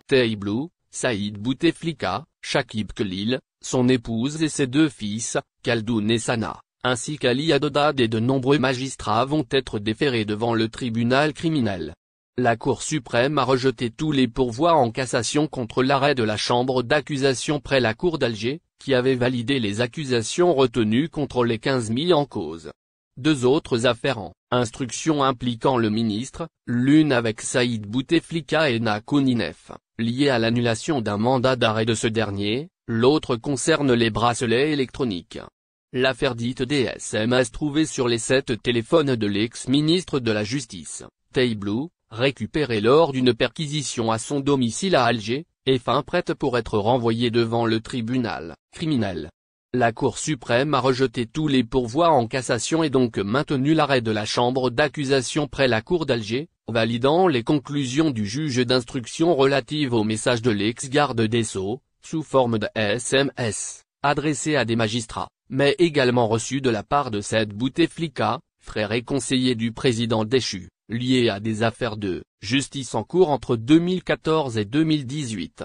Taiblou, Saïd Bouteflika, Chakib Khalil, son épouse et ses deux fils, Khaldoun et Sana, ainsi qu'Ali Adodad et de nombreux magistrats vont être déférés devant le tribunal criminel. La Cour suprême a rejeté tous les pourvois en cassation contre l'arrêt de la chambre d'accusation près la Cour d'Alger, qui avait validé les accusations retenues contre les 15 mis en cause. Deux autres affaires en instruction impliquant le ministre, l'une avec Saïd Bouteflika et Nakounine, liée à l'annulation d'un mandat d'arrêt de ce dernier, l'autre concerne les bracelets électroniques. L'affaire dite des SMS trouvés sur les 7 téléphones de l'ex-ministre de la Justice, Taiblou, récupérés lors d'une perquisition à son domicile à Alger, est fin prête pour être renvoyée devant le tribunal criminel. La Cour suprême a rejeté tous les pourvois en cassation et donc maintenu l'arrêt de la chambre d'accusation près la Cour d'Alger, validant les conclusions du juge d'instruction relatives au message de l'ex-garde des Sceaux, sous forme de SMS, adressés à des magistrats, mais également reçus de la part de Saïd Bouteflika, frère et conseiller du président déchu, liés à des affaires de justice en cours entre 2014 et 2018.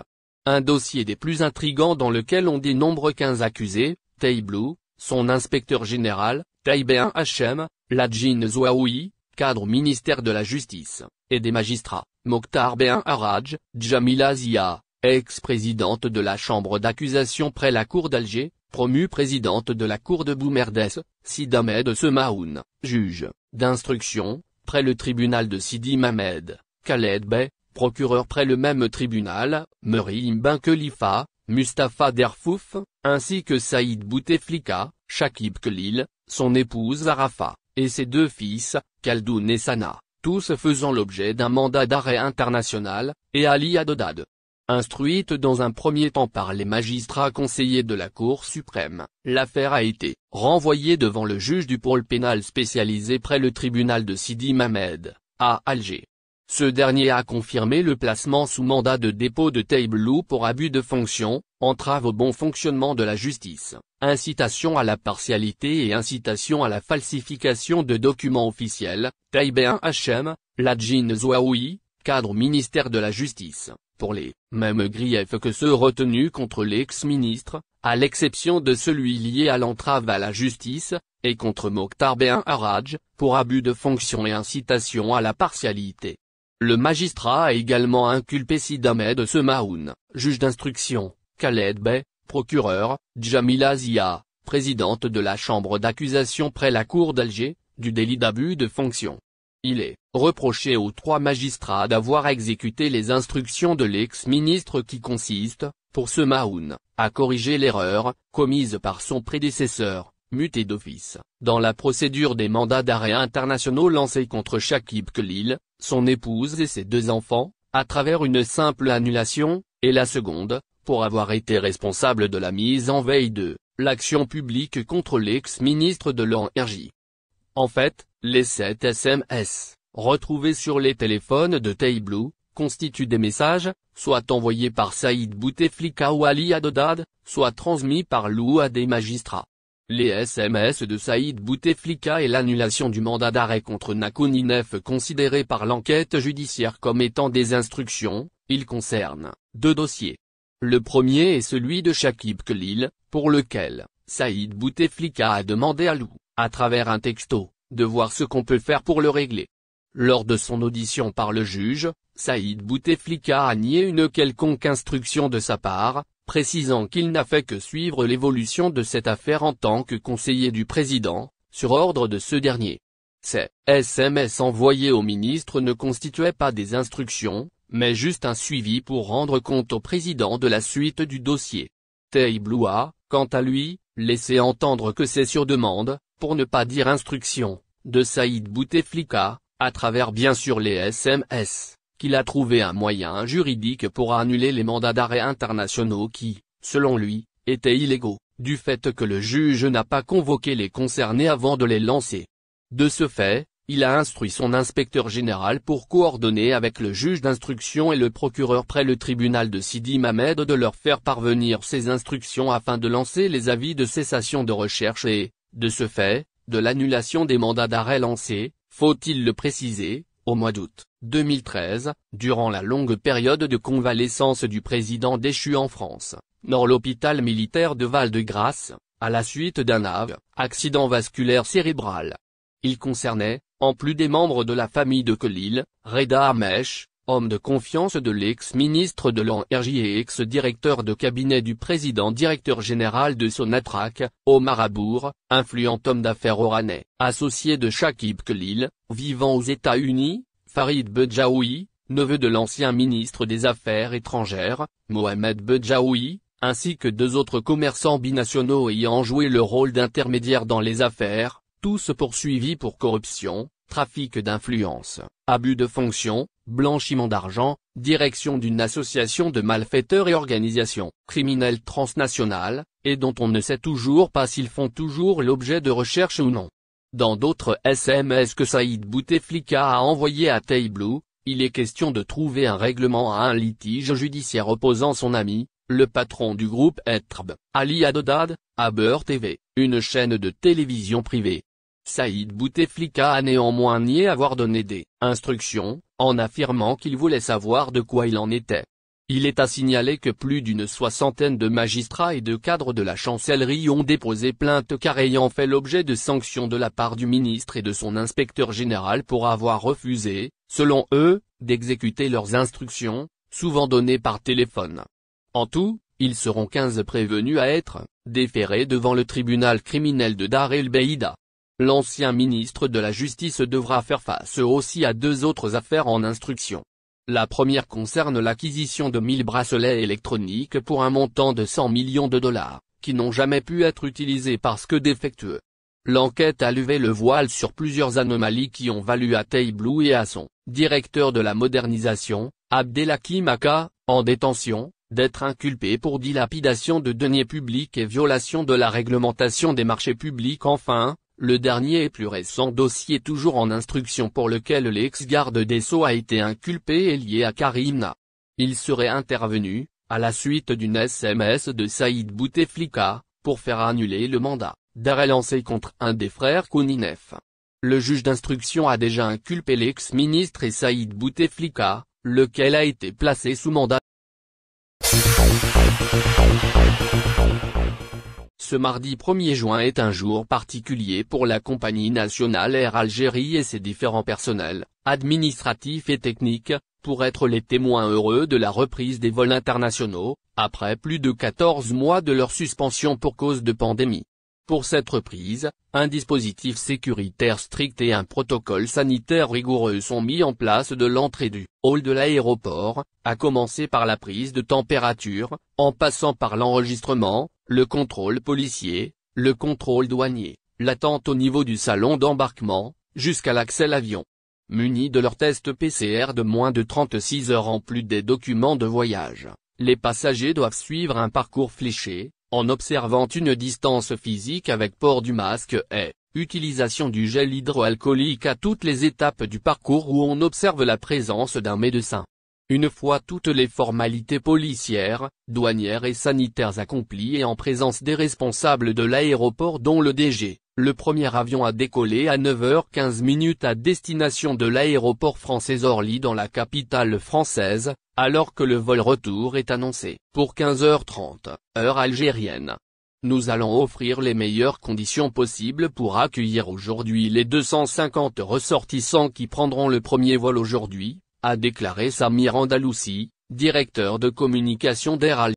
Un dossier des plus intrigants dans lequel on dénombre 15 accusés, Taiblou, son inspecteur général, Taïben Hachem, Ladjine Zouaoui, cadre au ministère de la Justice, et des magistrats, Mokhtar Ben Haraj, Djamila Zia, ex-présidente de la chambre d'accusation près la Cour d'Alger, promue présidente de la Cour de Boumerdès, Sid Ahmed Semaoun, juge d'instruction, près le tribunal de Sidi Mamed, Khaled Bey, procureur près le même tribunal, Meriem Ben Khalifa, Mustapha Derfouf, ainsi que Saïd Bouteflika, Chakib Khalil, son épouse Arafa, et ses deux fils, Khaldoun et Sana, tous faisant l'objet d'un mandat d'arrêt international, et Ali Adodad. Instruite dans un premier temps par les magistrats conseillers de la Cour suprême, l'affaire a été renvoyée devant le juge du pôle pénal spécialisé près le tribunal de Sidi Mamed, à Alger. Ce dernier a confirmé le placement sous mandat de dépôt de Taiblou pour abus de fonction, entrave au bon fonctionnement de la justice, incitation à la partialité et incitation à la falsification de documents officiels, Taïben Hachem, Ladjine Zouaoui, cadre au ministère de la Justice, pour les mêmes griefs que ceux retenus contre l'ex-ministre, à l'exception de celui lié à l'entrave à la justice, et contre Mokhtar Ben Haraj, pour abus de fonction et incitation à la partialité. Le magistrat a également inculpé Sid Ahmed Semaoun, juge d'instruction, Khaled Bey, procureur, Djamila Zia, présidente de la chambre d'accusation près la Cour d'Alger, du délit d'abus de fonction. Il est reproché aux 3 magistrats d'avoir exécuté les instructions de l'ex-ministre qui consistent, pour Semaoun, à corriger l'erreur commise par son prédécesseur, muté d'office, dans la procédure des mandats d'arrêt internationaux lancés contre Chakib Khalil, son épouse et ses 2 enfants, à travers une simple annulation, et la seconde, pour avoir été responsable de la mise en veille de l'action publique contre l'ex-ministre de l'Énergie. En fait, les 7 SMS, retrouvés sur les téléphones de Taiblou, constituent des messages, soit envoyés par Saïd Bouteflika ou Ali Adodad, soit transmis par Lou à des magistrats. Les SMS de Saïd Bouteflika et l'annulation du mandat d'arrêt contre Nakounine considérés par l'enquête judiciaire comme étant des instructions, ils concernent 2 dossiers. Le premier est celui de Chakib Khalil, pour lequel Saïd Bouteflika a demandé à Lou, à travers un texto, de voir ce qu'on peut faire pour le régler. Lors de son audition par le juge, Saïd Bouteflika a nié une quelconque instruction de sa part, précisant qu'il n'a fait que suivre l'évolution de cette affaire en tant que conseiller du président, sur ordre de ce dernier. Ces SMS envoyés au ministre ne constituaient pas des instructions, mais juste un suivi pour rendre compte au président de la suite du dossier. Taiblou a, quant à lui, laissé entendre que c'est sur demande, pour ne pas dire instruction, de Saïd Bouteflika, à travers bien sûr les SMS, qu'il a trouvé un moyen juridique pour annuler les mandats d'arrêt internationaux qui, selon lui, étaient illégaux, du fait que le juge n'a pas convoqué les concernés avant de les lancer. De ce fait, il a instruit son inspecteur général pour coordonner avec le juge d'instruction et le procureur près le tribunal de Sidi Mamed de leur faire parvenir ces instructions afin de lancer les avis de cessation de recherche et, de ce fait, de l'annulation des mandats d'arrêt lancés, faut-il le préciser, au mois d'août 2013, durant la longue période de convalescence du président déchu en France, dans l'hôpital militaire de Val-de-Grâce, à la suite d'un accident vasculaire cérébral. Il concernait, en plus des membres de la famille de Khalil, Reda Hamesh, homme de confiance de l'ex-ministre de l'Énergie et ex-directeur de cabinet du président directeur général de Sonatrach, Omar Abour, influent homme d'affaires oranais, associé de Chakib Khalil, vivant aux États-Unis, Farid Bedjaoui, neveu de l'ancien ministre des Affaires étrangères, Mohamed Bedjaoui, ainsi que 2 autres commerçants binationaux ayant joué le rôle d'intermédiaire dans les affaires, tous poursuivis pour corruption, trafic d'influence, abus de fonction, blanchiment d'argent, direction d'une association de malfaiteurs et organisation criminelle transnationale, et dont on ne sait toujours pas s'ils font toujours l'objet de recherche ou non. Dans d'autres SMS que Saïd Bouteflika a envoyés à Taiblou, il est question de trouver un règlement à un litige judiciaire opposant son ami, le patron du groupe Etrb, Ali Adodad, à Beurre TV, une chaîne de télévision privée. Saïd Bouteflika a néanmoins nié avoir donné des instructions, en affirmant qu'il voulait savoir de quoi il en était. Il est à signaler que plus d'une soixantaine de magistrats et de cadres de la chancellerie ont déposé plainte car ayant fait l'objet de sanctions de la part du ministre et de son inspecteur général pour avoir refusé, selon eux, d'exécuter leurs instructions, souvent données par téléphone. En tout, ils seront 15 prévenus à être déférés devant le tribunal criminel de Dar el-Beïda. L'ancien ministre de la Justice devra faire face aussi à 2 autres affaires en instruction. La première concerne l'acquisition de 1000 bracelets électroniques pour un montant de 100 millions de dollars, qui n'ont jamais pu être utilisés parce que défectueux. L'enquête a levé le voile sur plusieurs anomalies qui ont valu à Taiblou et à son directeur de la modernisation, Abdelhakim Aka, en détention, d'être inculpé pour dilapidation de deniers publics et violation de la réglementation des marchés publics. Enfin, le dernier et plus récent dossier toujours en instruction pour lequel l'ex-garde des Sceaux a été inculpé est lié à Karim Na. Il serait intervenu, à la suite d'une SMS de Saïd Bouteflika, pour faire annuler le mandat d'arrêt lancé contre un des frères Kouninef. Le juge d'instruction a déjà inculpé l'ex-ministre et Saïd Bouteflika, lequel a été placé sous mandat. Ce mardi 1er juin est un jour particulier pour la compagnie nationale Air Algérie et ses différents personnels, administratifs et techniques, pour être les témoins heureux de la reprise des vols internationaux, après plus de 14 mois de leur suspension pour cause de pandémie. Pour cette reprise, un dispositif sécuritaire strict et un protocole sanitaire rigoureux sont mis en place de l'entrée du hall de l'aéroport, à commencer par la prise de température, en passant par l'enregistrement, le contrôle policier, le contrôle douanier, l'attente au niveau du salon d'embarquement, jusqu'à l'accès à l'avion. Munis de leur test PCR de moins de 36 heures en plus des documents de voyage, les passagers doivent suivre un parcours fléché, en observant une distance physique avec port du masque et utilisation du gel hydroalcoolique à toutes les étapes du parcours où on observe la présence d'un médecin. Une fois toutes les formalités policières, douanières et sanitaires accomplies et en présence des responsables de l'aéroport dont le DG, le premier avion a décollé à 9h15 à destination de l'aéroport français Orly dans la capitale française, alors que le vol retour est annoncé pour 15h30, heure algérienne. Nous allons offrir les meilleures conditions possibles pour accueillir aujourd'hui les 250 ressortissants qui prendront le premier vol aujourd'hui, a déclaré Samir Andalousi, directeur de communication d'Air Algérie.